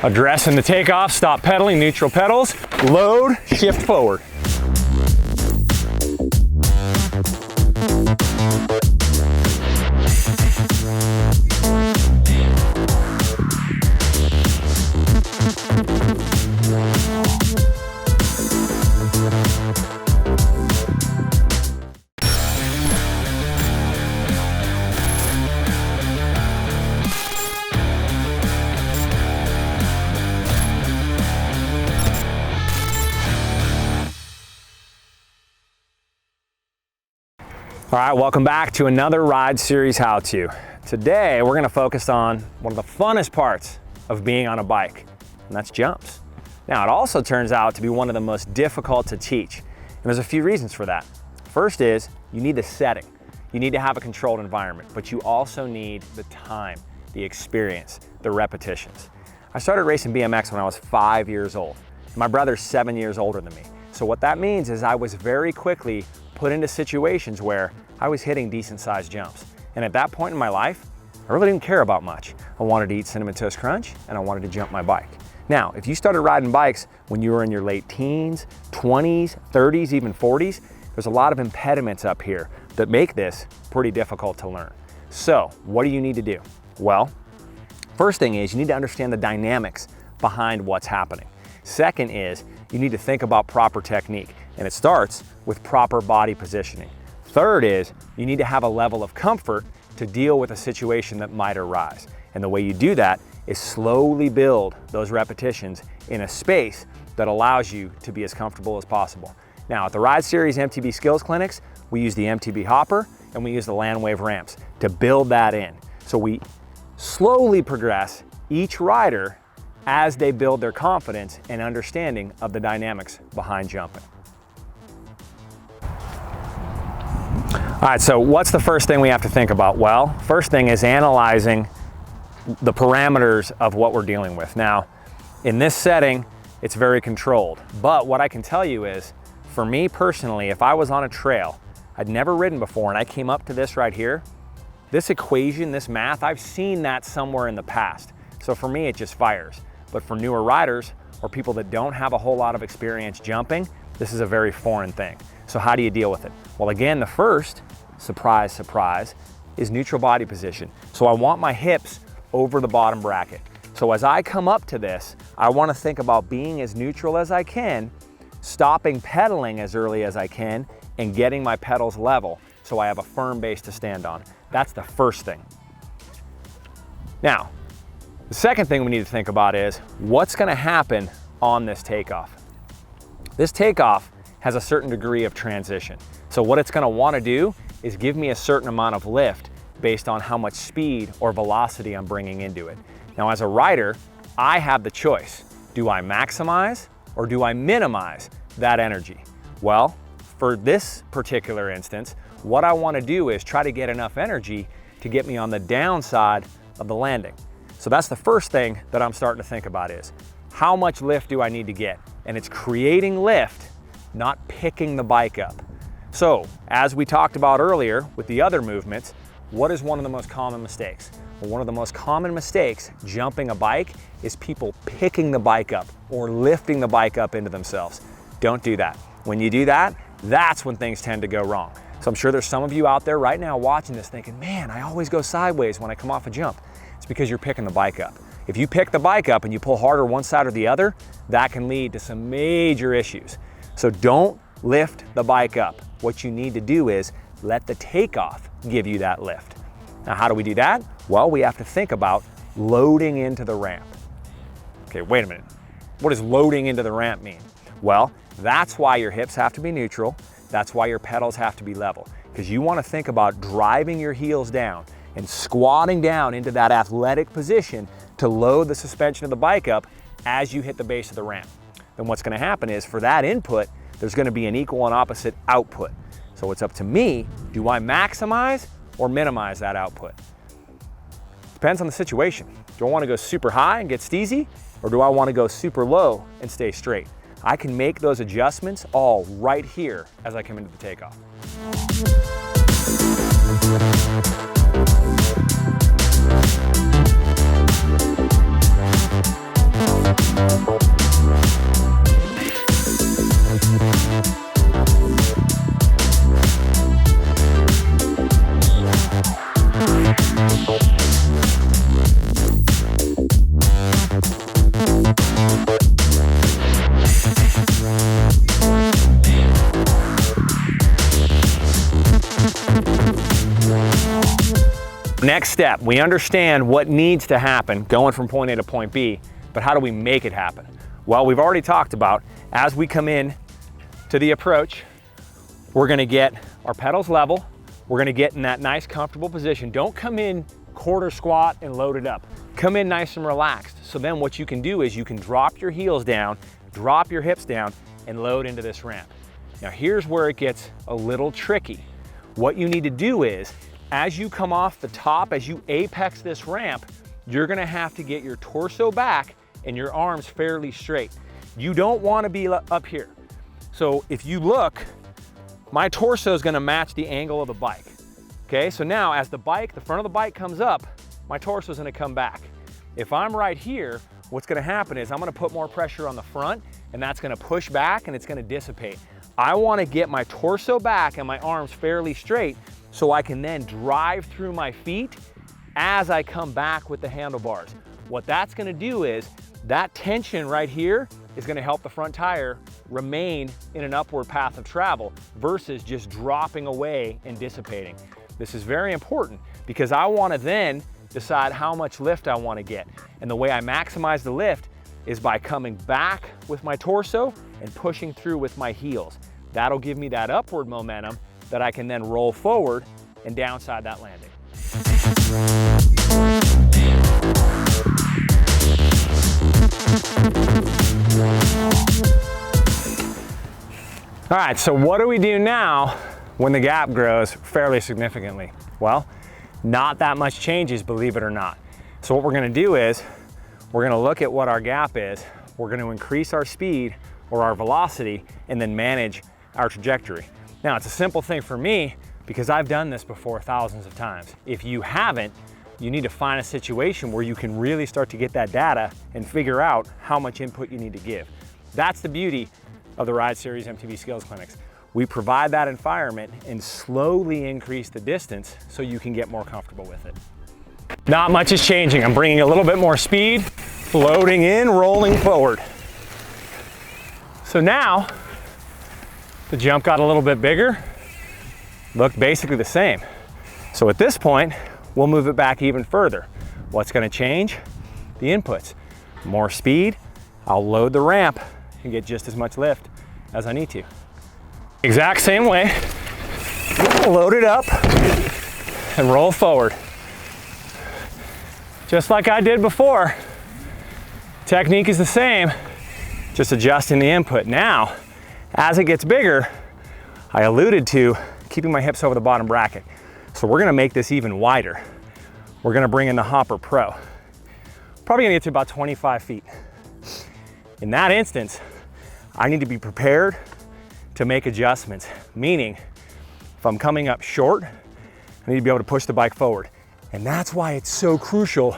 Addressing the takeoff, stop pedaling, neutral pedals, load, shift forward. All right, welcome back to another Ride Series how-to. Today, we're gonna focus on one of the funnest parts of being on a bike, and that's jumps. Now, it also turns out to be one of the most difficult to teach, and there's a few reasons for that. First is, you need the setting. You need to have a controlled environment, but you also need the time, the experience, the repetitions. I started racing BMX when I was 5 years old. My brother's 7 years older than me. So what that means is I was very quickly put into situations where I was hitting decent sized jumps. And at that point in my life, I really didn't care about much. I wanted to eat Cinnamon Toast Crunch and I wanted to jump my bike. Now, if you started riding bikes when you were in your late teens, 20s, 30s, even 40s, there's a lot of impediments up here that make this pretty difficult to learn. So what do you need to do? Well, first thing is you need to understand the dynamics behind what's happening. Second is you need to think about proper technique, and it starts with proper body positioning. Third is you need to have a level of comfort to deal with a situation that might arise. And the way you do that is slowly build those repetitions in a space that allows you to be as comfortable as possible. Now, at the Ride Series MTB Skills Clinics, we use the MTB hopper and we use the land wave ramps to build that in. So we slowly progress each rider as they build their confidence and understanding of the dynamics behind jumping. All right, so what's the first thing we have to think about? Well, first thing is analyzing the parameters of what we're dealing with. Now, in this setting, it's very controlled, but what I can tell you is, for me personally, if I was on a trail, I'd never ridden before, and I came up to this right here, this equation, this math, I've seen that somewhere in the past. So for me, it just fires. But for newer riders or people that don't have a whole lot of experience jumping, this is a very foreign thing. So how do you deal with it? Well, again, the first, surprise, surprise, is neutral body position. So I want my hips over the bottom bracket. So as I come up to this, I want to think about being as neutral as I can, stopping pedaling as early as I can, and getting my pedals level so I have a firm base to stand on. That's the first thing. Now, the second thing we need to think about is what's going to happen on this takeoff. This takeoff has a certain degree of transition. So what it's going to want to do is give me a certain amount of lift based on how much speed or velocity I'm bringing into it. Now, as a rider, I have the choice. Do I maximize or do I minimize that energy? Well, for this particular instance, what I want to do is try to get enough energy to get me on the downside of the landing. So that's the first thing that I'm starting to think about is, how much lift do I need to get? And it's creating lift, not picking the bike up. So, as we talked about earlier with the other movements, what is one of the most common mistakes? Well, one of the most common mistakes jumping a bike is people picking the bike up or lifting the bike up into themselves. Don't do that. When you do that, that's when things tend to go wrong. So I'm sure there's some of you out there right now watching this thinking, man, I always go sideways when I come off a jump. It's because you're picking the bike up. If you pick the bike up and you pull harder one side or the other, that can lead to some major issues. So don't lift the bike up. What you need to do is let the takeoff give you that lift. Now, how do we do that? Well, we have to think about loading into the ramp. Okay, wait a minute. What does loading into the ramp mean? Well, that's why your hips have to be neutral. That's why your pedals have to be level, because you want to think about driving your heels down and squatting down into that athletic position to load the suspension of the bike up as you hit the base of the ramp. Then what's going to happen is, for that input, there's going to be an equal and opposite output. So it's up to me, do I maximize or minimize that output? Depends on the situation. Do I want to go super high and get steezy, or do I want to go super low and stay straight? I can make those adjustments all right here as I come into the takeoff. Next step, we understand what needs to happen going from point A to point B, but how do we make it happen? Well, we've already talked about, as we come in to the approach, we're gonna get our pedals level, we're gonna get in that nice comfortable position. Don't come in quarter squat and load it up. Come in nice and relaxed. So then what you can do is you can drop your heels down, drop your hips down, and load into this ramp. Now here's where it gets a little tricky. What you need to do is, as you come off the top, as you apex this ramp, you're gonna have to get your torso back and your arms fairly straight. You don't wanna be up here. So if you look, my torso is gonna match the angle of the bike. Okay, so now as the front of the bike comes up, my torso is gonna come back. If I'm right here, what's gonna happen is I'm gonna put more pressure on the front, and that's gonna push back and it's gonna dissipate. I wanna get my torso back and my arms fairly straight so I can then drive through my feet as I come back with the handlebars. What that's gonna do is, that tension right here is gonna help the front tire remain in an upward path of travel versus just dropping away and dissipating. This is very important because I wanna then decide how much lift I wanna get. And the way I maximize the lift is by coming back with my torso and pushing through with my heels. That'll give me that upward momentum that I can then roll forward and downside that landing. All right, so what do we do now when the gap grows fairly significantly? Well, not that much changes, believe it or not. So what we're gonna do is, we're gonna look at what our gap is, we're gonna increase our speed or our velocity, and then manage our trajectory. Now, it's a simple thing for me because I've done this before thousands of times. If you haven't, you need to find a situation where you can really start to get that data and figure out how much input you need to give. That's the beauty of the Ride Series MTB Skills Clinics. We provide that environment and slowly increase the distance so you can get more comfortable with it. Not much is changing. I'm bringing a little bit more speed, floating in, rolling forward. So now, the jump got a little bit bigger, looked basically the same. So at this point, we'll move it back even further. What's gonna change? The inputs. More speed, I'll load the ramp and get just as much lift as I need to. Exact same way, load it up and roll forward. Just like I did before. Technique is the same, just adjusting the input. Now, as it gets bigger, I alluded to keeping my hips over the bottom bracket. So we're gonna make this even wider. We're gonna bring in the Hopper Pro. Probably gonna get to about 25 feet. In that instance, I need to be prepared to make adjustments, meaning if I'm coming up short, I need to be able to push the bike forward. And that's why it's so crucial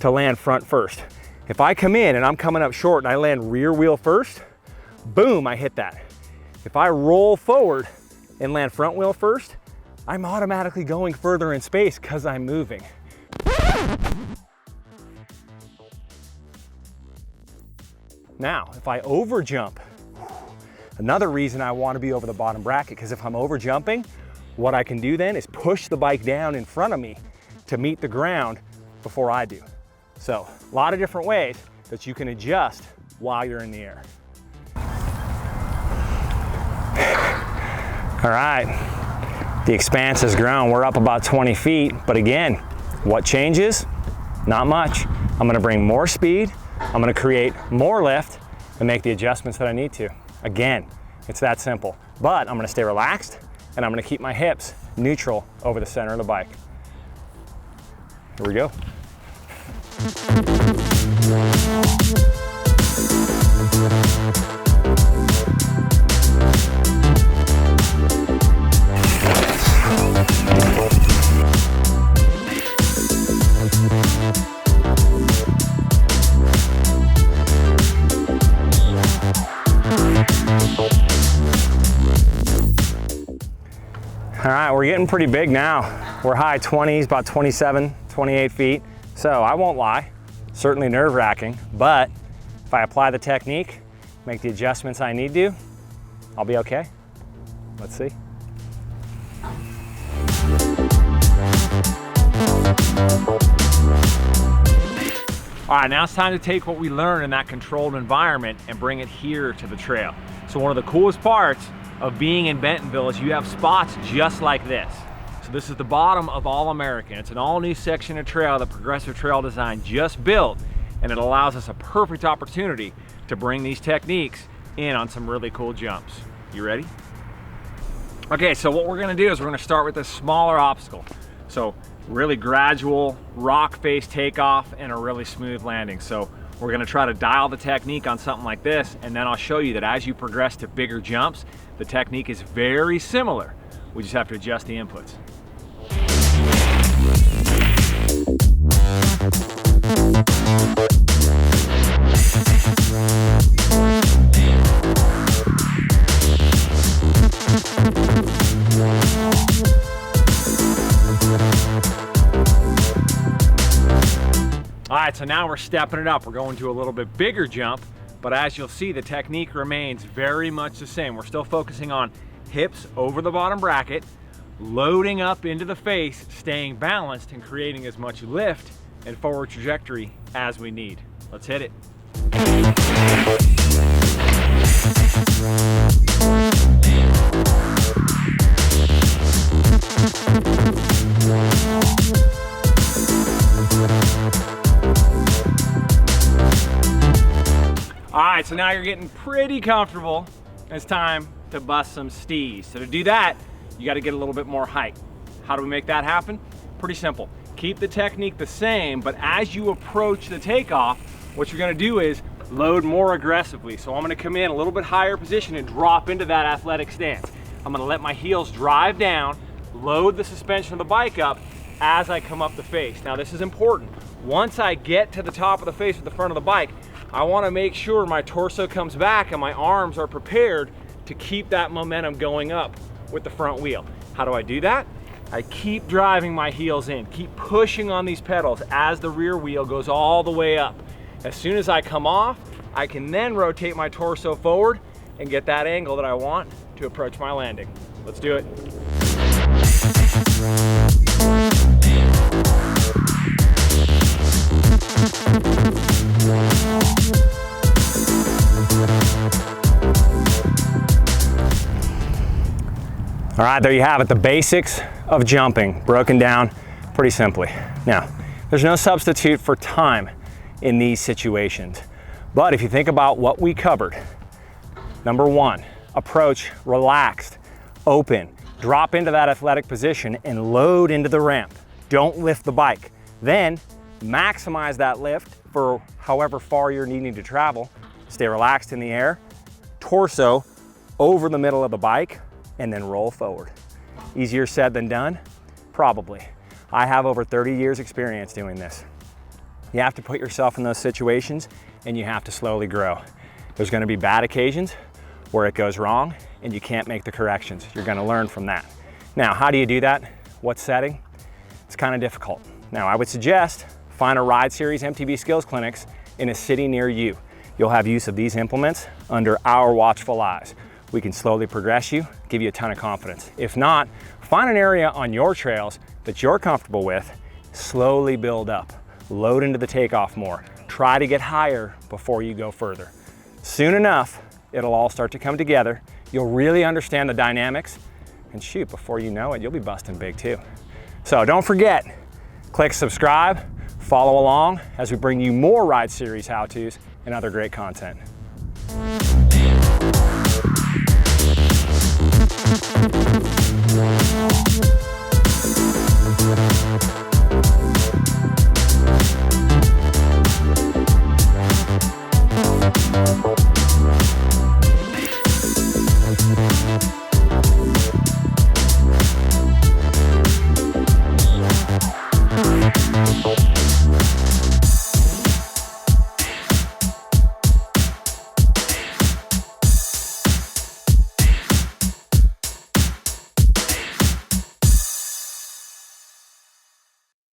to land front first. If I come in and I'm coming up short and I land rear wheel first, boom, I hit that. If I roll forward and land front wheel first, I'm automatically going further in space because I'm moving. Now, if I over jump, another reason I want to be over the bottom bracket, because if I'm over jumping, what I can do then is push the bike down in front of me to meet the ground before I do. So, a lot of different ways that you can adjust while you're in the air. All right, the expanse has grown. We're up about 20 feet, but again, what changes? Not much. I'm gonna bring more speed, I'm gonna create more lift and make the adjustments that I need to. Again, it's that simple. But I'm gonna stay relaxed and I'm gonna keep my hips neutral over the center of the bike. Here we go. All right, we're getting pretty big now. We're high 20s, about 27, 28 feet. So I won't lie, certainly nerve-wracking, but if I apply the technique, make the adjustments I need to, I'll be okay. Let's see. All right, now it's time to take what we learned in that controlled environment and bring it here to the trail. So one of the coolest parts of being in Bentonville is you have spots just like this. So this is the bottom of All American. It's an all new section of trail that Progressive Trail Design just built, and it allows us a perfect opportunity to bring these techniques in on some really cool jumps. You ready? Okay, so what we're gonna do is we're gonna start with a smaller obstacle. So really gradual rock face takeoff and a really smooth landing. So we're gonna try to dial the technique on something like this, and then I'll show you that as you progress to bigger jumps, the technique is very similar. We just have to adjust the inputs. All right, so now we're stepping it up. We're going to a little bit bigger jump, but as you'll see, the technique remains very much the same. We're still focusing on hips over the bottom bracket, loading up into the face, staying balanced, and creating as much lift and forward trajectory as we need. Let's hit it. All right, so now you're getting pretty comfortable. It's time to bust some stees. So to do that, you got to get a little bit more height. How do we make that happen? Pretty simple. Keep the technique the same, but as you approach the takeoff, what you're going to do is load more aggressively. So I'm going to come in a little bit higher position and drop into that athletic stance. I'm going to let my heels drive down, load the suspension of the bike up as I come up the face. Now this is important. Once I get to the top of the face with the front of the bike, I want to make sure my torso comes back and my arms are prepared to keep that momentum going up with the front wheel. How do I do that? I keep driving my heels in, keep pushing on these pedals as the rear wheel goes all the way up. As soon as I come off, I can then rotate my torso forward and get that angle that I want to approach my landing. Let's do it. All right, there you have it, the basics of jumping, broken down pretty simply. Now, there's no substitute for time in these situations. But if you think about what we covered, number one, approach relaxed, open, drop into that athletic position and load into the ramp. Don't lift the bike. Then maximize that lift for however far you're needing to travel. Stay relaxed in the air, torso over the middle of the bike, and then roll forward. Easier said than done? Probably. I have over 30 years experience doing this. You have to put yourself in those situations and you have to slowly grow. There's gonna be bad occasions where it goes wrong and you can't make the corrections. You're gonna learn from that. Now, how do you do that? What setting? It's kind of difficult. Now, I would suggest find a Ride Series MTB skills clinics in a city near you. You'll have use of these implements under our watchful eyes. We can slowly progress you, give you a ton of confidence. If not, find an area on your trails that you're comfortable with, slowly build up, load into the takeoff more, try to get higher before you go further. Soon enough, it'll all start to come together. You'll really understand the dynamics, and shoot, before you know it, you'll be busting big too. So don't forget, click subscribe, follow along as we bring you more Ride Series how-tos and other great content. We'll be right back.